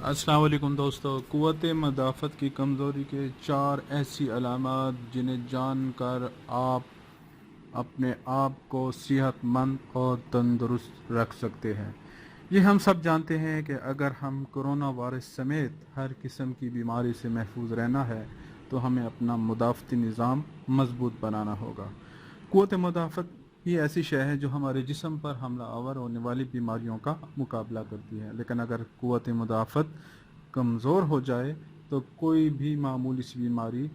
السلام علیکم دوستو، قوت مدافعت کی کمزوری کے 4 ایسی علامات جنہیں جان کر آپ اپنے آپ کو صحت مند اور تندرست رکھ سکتے ہیں۔ یہ ہم سب جانتے ہیں کہ اگر ہم کرونا وائرس سمیت ہر قسم کی بیماری سے محفوظ رہنا ہے تو ہمیں اپنا مدافعتی نظام مضبوط بنانا ہوگا۔ قوت مدافعت یہ ایسی شے ہے جو ہمارے جسم پر حملہ آور ہونے والی بیماریوں کا مقابلہ کرتی ہے، لیکن اگر قوت مدافعت کمزور ہو جائے تو کوئی بھی معمولی سی بیماری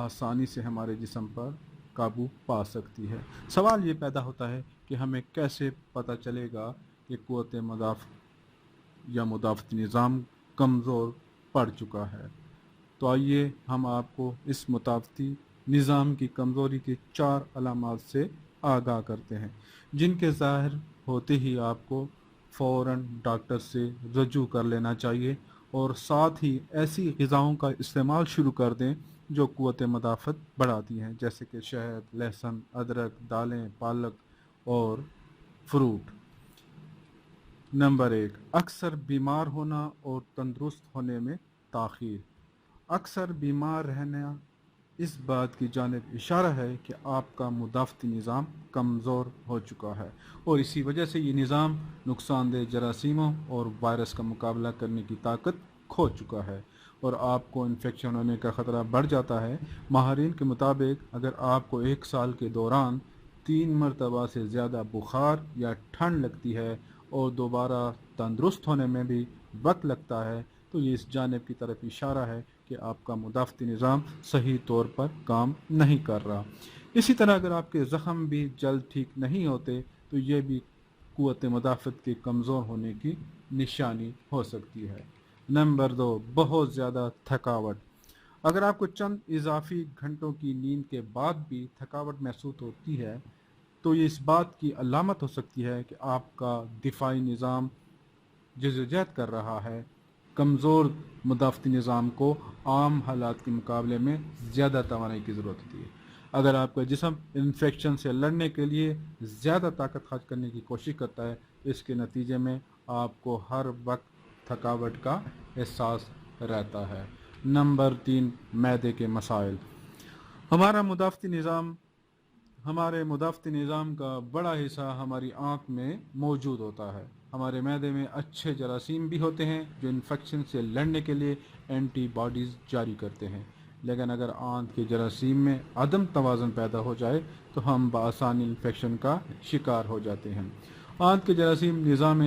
آسانی سے ہمارے جسم پر قابو پا سکتی ہے۔ سوال یہ پیدا ہوتا ہے کہ ہمیں کیسے پتہ چلے گا کہ قوت مدافعت یا مدافعتی نظام کمزور پڑ چکا ہے؟ تو آئیے ہم آپ کو اس مدافعتی نظام کی کمزوری کے 4 علامات سے آگاہ کرتے ہیں، جن کے ظاہر ہوتے ہی آپ کو فوراً ڈاکٹر سے رجوع کر لینا چاہیے اور ساتھ ہی ایسی غذاؤں کا استعمال شروع کر دیں جو قوت مدافعت بڑھاتی ہیں، جیسے کہ شہد، لہسن، ادرک، دالیں، پالک اور فروٹ۔ نمبر 1، اکثر بیمار ہونا اور تندرست ہونے میں تاخیر۔ اکثر بیمار رہنا اس بات کی جانب اشارہ ہے کہ آپ کا مدافعتی نظام کمزور ہو چکا ہے اور اسی وجہ سے یہ نظام نقصان دہ جراثیموں اور وائرس کا مقابلہ کرنے کی طاقت کھو چکا ہے اور آپ کو انفیکشن ہونے کا خطرہ بڑھ جاتا ہے۔ ماہرین کے مطابق اگر آپ کو 1 سال کے دوران 3 مرتبہ سے زیادہ بخار یا ٹھنڈ لگتی ہے اور دوبارہ تندرست ہونے میں بھی وقت لگتا ہے تو یہ اس جانب کی طرف اشارہ ہے کہ آپ کا مدافعتی نظام صحیح طور پر کام نہیں کر رہا۔ اسی طرح اگر آپ کے زخم بھی جلد ٹھیک نہیں ہوتے تو یہ بھی قوت مدافعت کے کمزور ہونے کی نشانی ہو سکتی ہے۔ نمبر 2، بہت زیادہ تھکاوٹ۔ اگر آپ کو چند اضافی گھنٹوں کی نیند کے بعد بھی تھکاوٹ محسوس ہوتی ہے تو یہ اس بات کی علامت ہو سکتی ہے کہ آپ کا دفاعی نظام جدوجہد کر رہا ہے۔ کمزور مدافعتی نظام کو عام حالات کے مقابلے میں زیادہ توانائی کی ضرورت ہوتی ہے۔ اگر آپ کا جسم انفیکشن سے لڑنے کے لیے زیادہ طاقت خرچ کرنے کی کوشش کرتا ہے تو اس کے نتیجے میں آپ کو ہر وقت تھکاوٹ کا احساس رہتا ہے۔ نمبر 3، معدے کے مسائل۔ ہمارے مدافعتی نظام کا بڑا حصہ ہماری آنت میں موجود ہوتا ہے۔ ہمارے معدے میں اچھے جراثیم بھی ہوتے ہیں جو انفیکشن سے لڑنے کے لیے اینٹی باڈیز جاری کرتے ہیں، لیکن اگر آنت کے جراثیم میں عدم توازن پیدا ہو جائے تو ہم بآسانی انفیکشن کا شکار ہو جاتے ہیں۔ آنت کے جراثیم نظام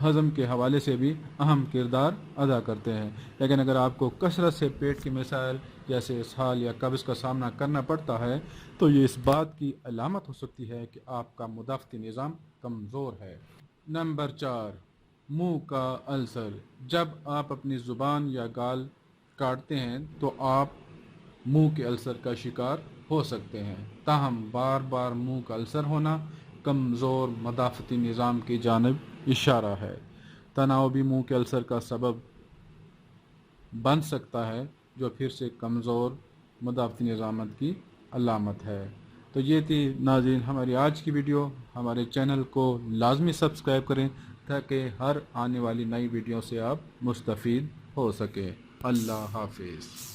ہضم کے حوالے سے بھی اہم کردار ادا کرتے ہیں، لیکن اگر آپ کو کثرت سے پیٹ کے مسائل جیسے اسہال یا قبض کا سامنا کرنا پڑتا ہے تو یہ اس بات کی علامت ہو سکتی ہے کہ آپ کا مدافعتی نظام کمزور ہے۔ نمبر 4، منہ کا السر۔ جب آپ اپنی زبان یا گال کاٹتے ہیں تو آپ منہ کے السر کا شکار ہو سکتے ہیں، تاہم بار بار منہ کا السر ہونا کمزور مدافعتی نظام کی جانب اشارہ ہے۔ تناؤ بھی منہ کے السر کا سبب بن سکتا ہے جو پھر سے کمزور مدافعتی نظامت کی علامت ہے۔ تو یہ تھی ناظرین ہماری آج کی ویڈیو۔ ہمارے چینل کو لازمی سبسکرائب کریں تاکہ ہر آنے والی نئی ویڈیو سے آپ مستفید ہو سکیں۔ اللہ حافظ۔